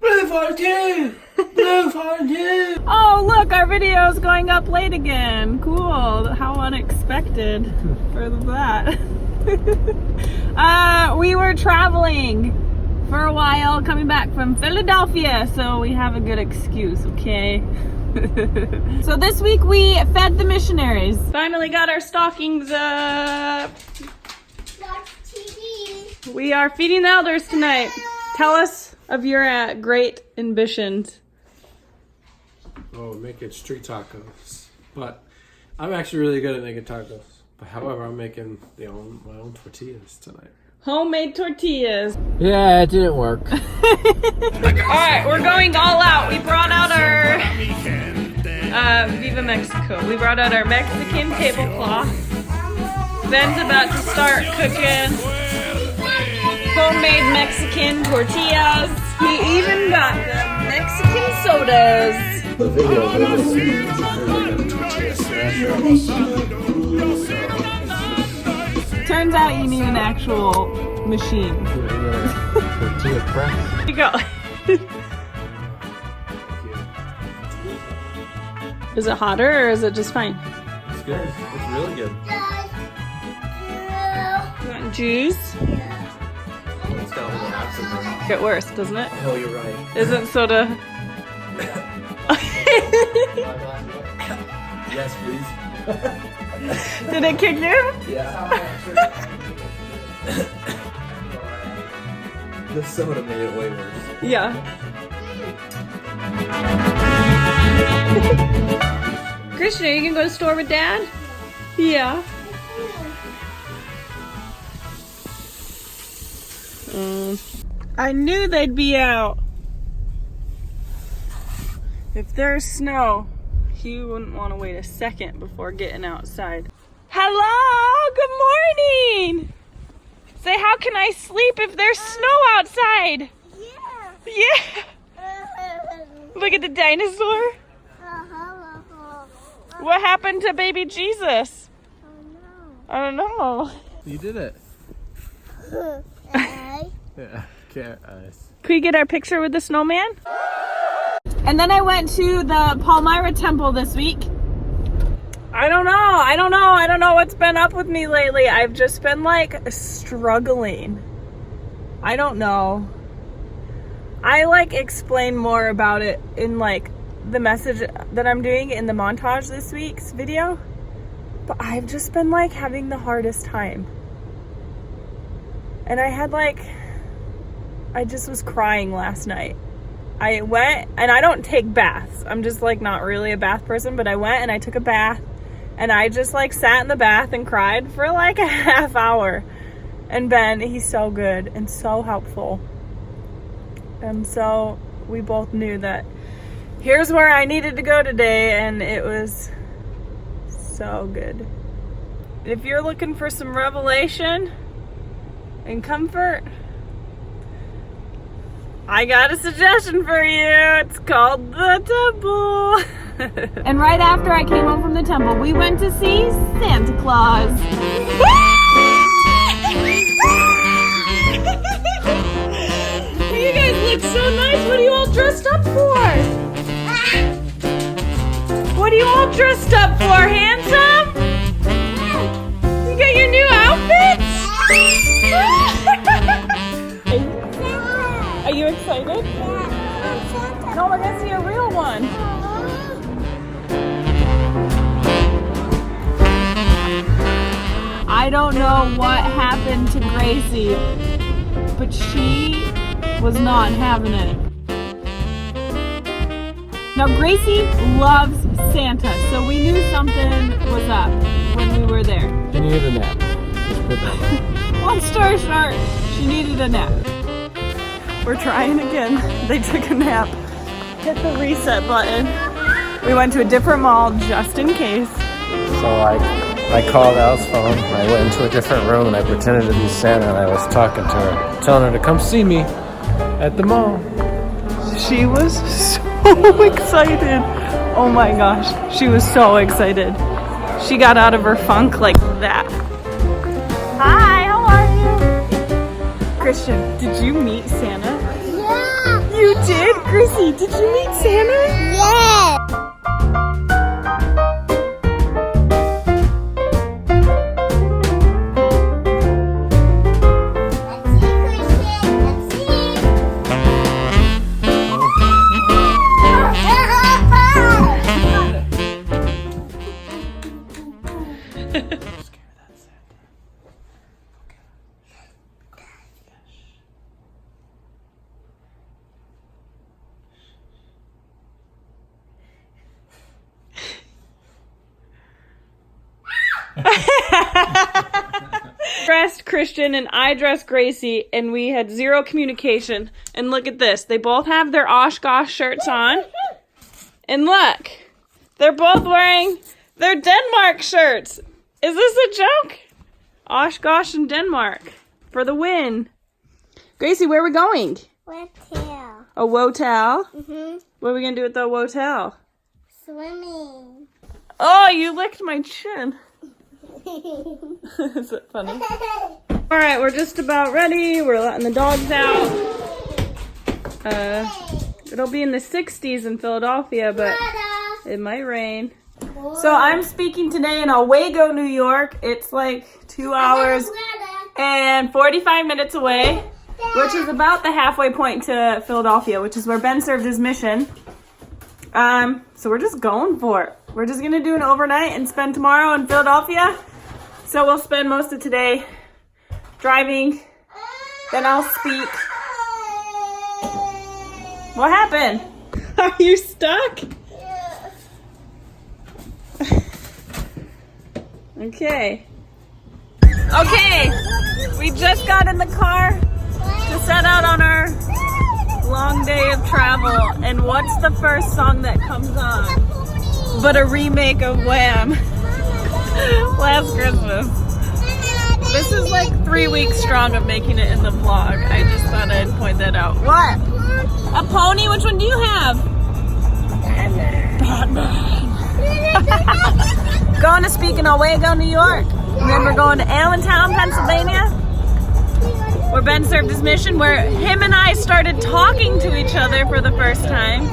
Blue 42! Blue 42! Oh, look, our video is going up late again. Cool. How unexpected for that. We were traveling for a while, coming back from Philadelphia, so we have a good excuse, okay? So this week we fed the missionaries. Finally got our stockings up. We are feeding the elders tonight. Tell us of your great ambitions. Oh, making street tacos. But I'm actually really good at making tacos. But however, I'm making my own tortillas tonight. Homemade tortillas. Yeah, it didn't work. Alright, we're going all out. We brought out our Viva Mexico. We brought out our Mexican tablecloth. Ben's about to start cooking homemade Mexican tortillas. He even got the Mexican sodas. Turns out you need an actual machine. Tortilla press. Here you go. Is it hotter or is it just fine? It's good. It's really good. You want juice? It's got a little acid. Get worse, doesn't it? Oh, you're right. Isn't soda? Yes, please. Did it kick you? Yeah. The soda made it way worse. Yeah. Christian, are you gonna go to the store with Dad? Yeah. I knew they'd be out. If there's snow, he wouldn't want to wait a second before getting outside. Hello, good morning. Say, how can I sleep if there's snow outside? Yeah. Look at the dinosaur. What happened to baby Jesus? I don't know. You did it. Yeah, cat eyes. Could we get our picture with the snowman? And then I went to the Palmyra Temple this week. I don't know what's been up with me lately. I've just been like struggling. I don't know. I like explain more about it in like the message that I'm doing in the montage this week's video. But I've just been like having the hardest time. And I just was crying last night. I went, and I don't take baths. I'm just like not really a bath person, but I went and I took a bath and I just like sat in the bath and cried for like a half hour. And Ben, he's so good and so helpful. And so we both knew that here's where I needed to go today, and it was so good. If you're looking for some revelation and comfort, I got a suggestion for you. It's called the Temple. And right after I came home from the temple, we went to see Santa Claus. You guys look so nice. What are you all dressed up for? What are you all dressed up for, handsome? You got your new outfits? Are you excited? No, we're gonna see a real one. I don't know what happened to Gracie, but she was not having it. Now Gracie loves Santa, so we knew something was up when we were there. She needed a nap. Just put that way. Long story short, she needed a nap. We're trying again. They took a nap. Hit the reset button. We went to a different mall just in case. So I called Al's phone. I went into a different room and I pretended to be Santa and I was talking to her, telling her to come see me at the mall. She was so excited. Oh my gosh, she was so excited. She got out of her funk like that. Hi, how are you? Christian, did you meet Santa? Yeah. You did? Gracie, did you meet Santa? Yeah. Dressed Christian and I dressed Gracie, and we had zero communication. And look at this. They both have their Oshkosh shirts on. And look, they're both wearing their Denmark shirts. Is this a joke? Oshkosh and Denmark for the win. Gracie, where are we going? Hotel. A wotel? Mm-hmm. What are we going to do at the wotel? Swimming. Oh, you licked my chin. Is it funny? All right, we're just about ready. We're letting the dogs out. It'll be in the 60s in Philadelphia, but it might rain. So I'm speaking today in Owego, New York. It's like 2 hours and 45 minutes away, which is about the halfway point to Philadelphia, which is where Ben served his mission. So we're just going for it. We're just gonna do an overnight and spend tomorrow in Philadelphia. So we'll spend most of today driving. Then I'll speak. What happened? Are you stuck? Okay. Okay, we just got in the car to set out on our long day of travel. And what's the first song that comes on? But a remake of Wham! Last Christmas. This is like 3 weeks strong of making it in the vlog. I just thought I'd point that out. What? A pony? Which one do you have? Batman. Going to speak in Owego, New York. And then we're going to Allentown, Pennsylvania, where Ben served his mission, where him and I started talking to each other for the first time.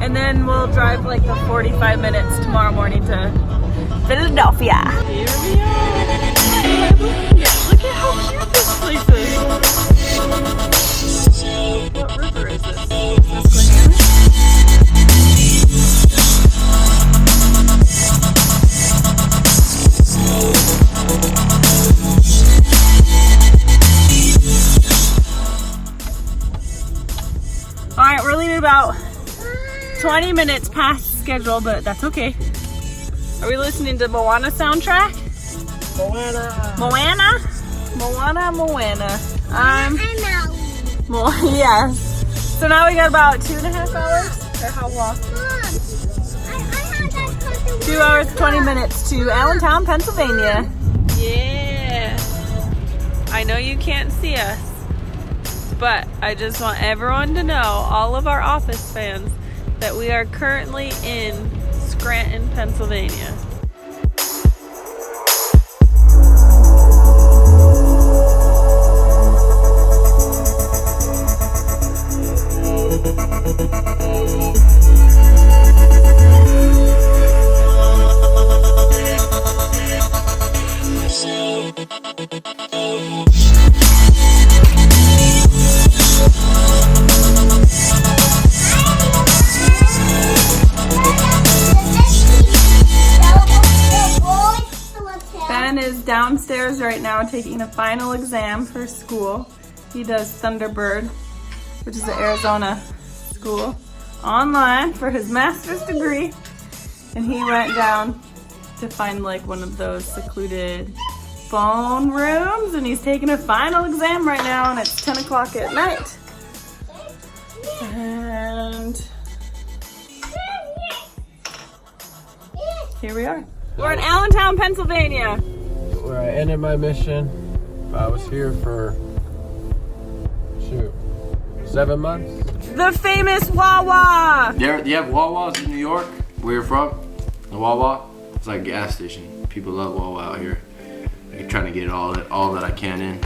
And then we'll drive like the 45 minutes tomorrow morning to Philadelphia. Here we are. Look at how cute this place is. What river is this? Is this Glenhaven? Alright, we're leaving about 20 minutes past schedule, but that's okay. Are we listening to Moana soundtrack? Moana? Yes. So now we got about 2.5 hours? Or how long? 2 hours, 20 minutes to Allentown, Pennsylvania. Yeah. I know you can't see us, but I just want everyone to know, all of our office fans, that we are currently in Scranton, Pennsylvania. Ben is downstairs right now taking a final exam for school. He does Thunderbird, which is the Arizona school, online for his master's degree. And he went down to find like one of those secluded phone rooms, and he's taking a final exam right now, and it's 10 o'clock at night. And here we are. We're in Allentown, Pennsylvania. Where I ended my mission. I was here for, 7 months. The famous Wawa. You have Wawas in New York, where you're from? The Wawa? It's like a gas station. People love Wawa out here. I'm trying to get all that I can in.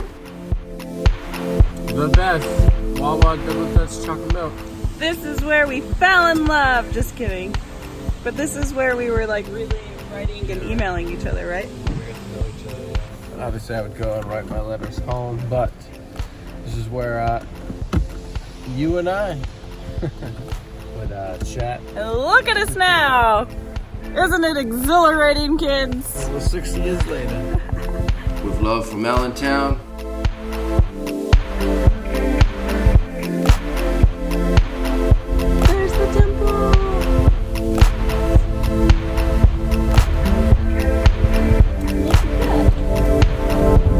The best Wawa double Dutch chocolate milk. This is where we fell in love. Just kidding. But this is where we were like really writing and emailing each other, right? Obviously, I would go and write my letters home, but this is where you and I would chat. And look at us now! Isn't it exhilarating, kids? Almost 60 years later. With love from Allentown. There's the temple!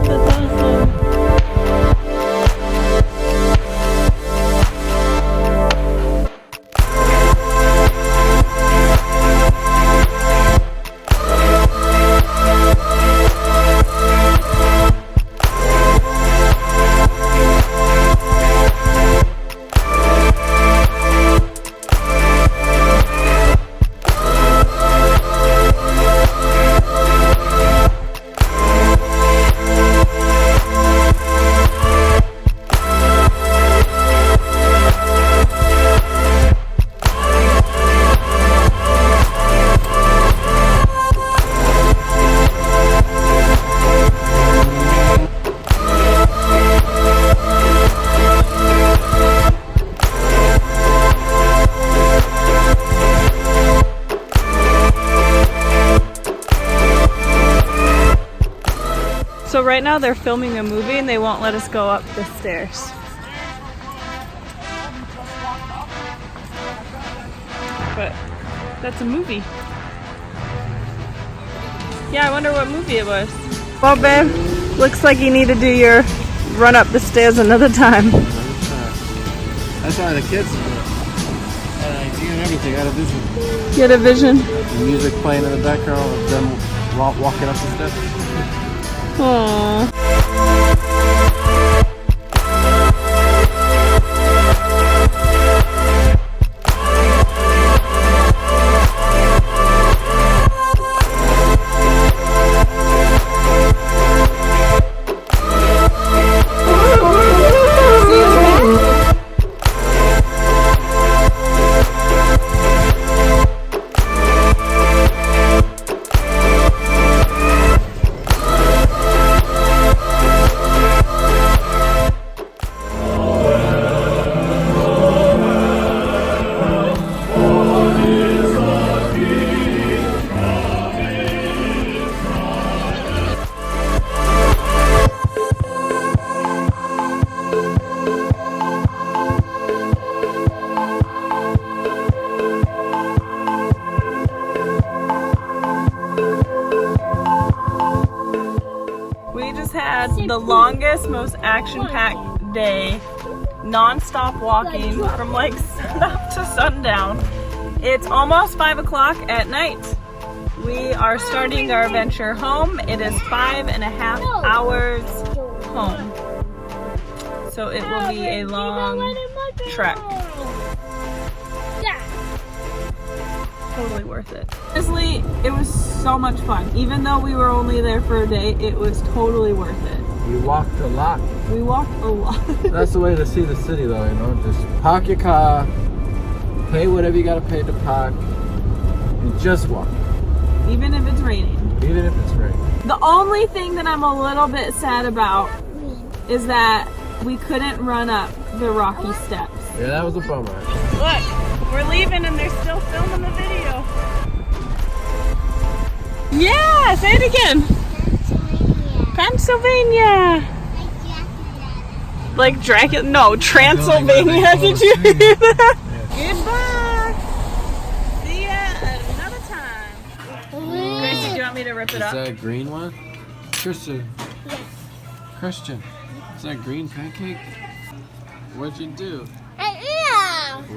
That's awesome. So right now they're filming a movie and they won't let us go up the stairs. But that's a movie. Yeah, I wonder what movie it was. Well, babe, looks like you need to do your run up the stairs another time. That's why the kids doing everything out of vision. Get a vision. The music playing in the background of them walking up the steps. Aww. The longest, most action-packed day, non-stop walking from like sunup to sundown. It's almost 5 o'clock at night. We are starting our adventure home. It is 5.5 hours home. So it will be a long trek. Totally worth it. Honestly, it was so much fun. Even though we were only there for a day, it was totally worth it. We walked a lot. We walked a lot. That's the way to see the city, though, you know? Just park your car, pay whatever you gotta pay to park, and just walk. Even if it's raining. Even if it's raining. The only thing that I'm a little bit sad about is that we couldn't run up the rocky steps. Yeah, that was a bummer. Look, we're leaving and they're still filming the video. Yeah, say it again. Pennsylvania. Like Dracula? No, Transylvania. Did you hear that? Yeah. Goodbye. See ya another time. Gracie, do you want me to rip it up? Is that a green one? Christian. Yeah. Christian. Is that green pancake? What'd you do?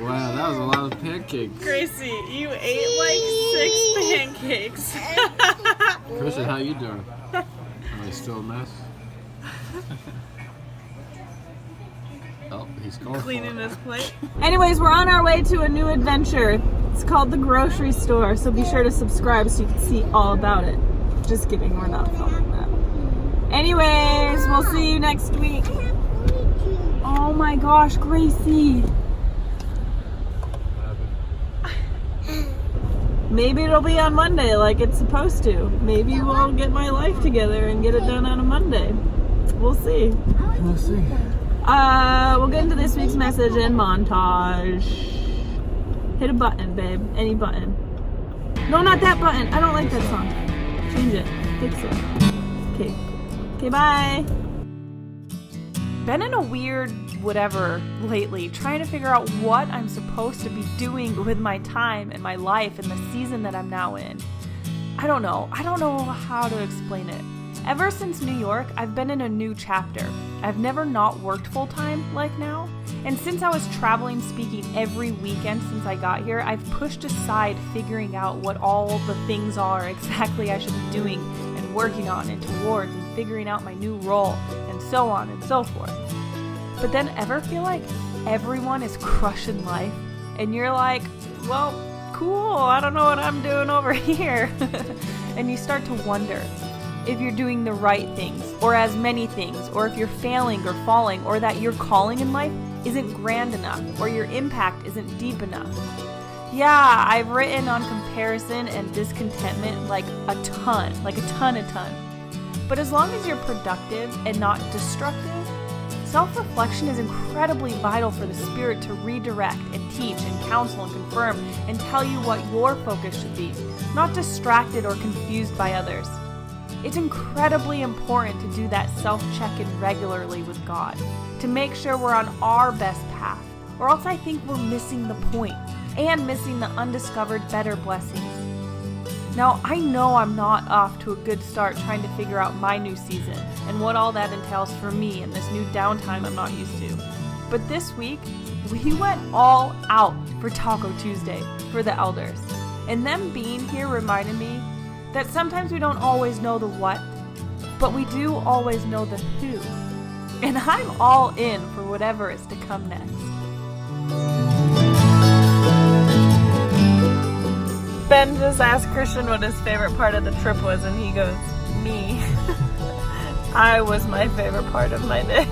Wow, that was a lot of pancakes. Gracie, you ate like 6 pancakes. Christian, how you doing? Are you still a mess? Oh, he's going cleaning his plate. Anyways, we're on our way to a new adventure. It's called the grocery store, so be sure to subscribe so you can see all about it. Just kidding, we're not filming that. Anyways, we'll see you next week. Oh, Oh my gosh, Gracie. Maybe it'll be on Monday like it's supposed to. Maybe we'll get my life together and get it done on a Monday. We'll see. We'll see. We'll get into this week's message and montage. Hit a button, babe. Any button. No, not that button. I don't like that song. Change it. Fix it. Okay. Okay, bye. Been in a weird whatever lately, trying to figure out what I'm supposed to be doing with my time and my life in the season that I'm now in. I don't know how to explain it. Ever since New York, I've been in a new chapter. I've never not worked full-time like now. And since I was traveling, speaking every weekend since I got here, I've pushed aside figuring out what all the things are exactly I should be doing and working on and towards and figuring out my new role and so on and so forth. But then ever feel like everyone is crushing life and you're like, well, cool, I don't know what I'm doing over here. And you start to wonder if you're doing the right things or as many things, or if you're failing or falling, or that your calling in life isn't grand enough or your impact isn't deep enough. Yeah, I've written on comparison and discontentment like a ton. But as long as you're productive and not destructive, self-reflection is incredibly vital for the spirit to redirect and teach and counsel and confirm and tell you what your focus should be, not distracted or confused by others. It's incredibly important to do that self-check-in regularly with God, to make sure we're on our best path, or else I think we're missing the point and missing the undiscovered better blessings. Now, I know I'm not off to a good start trying to figure out my new season and what all that entails for me in this new downtime I'm not used to. But this week, we went all out for Taco Tuesday for the elders. And them being here reminded me that sometimes we don't always know the what, but we do always know the who. And I'm all in for whatever is to come next. Ben just asked Christian what his favorite part of the trip was, and he goes, me. I was my favorite part of my day.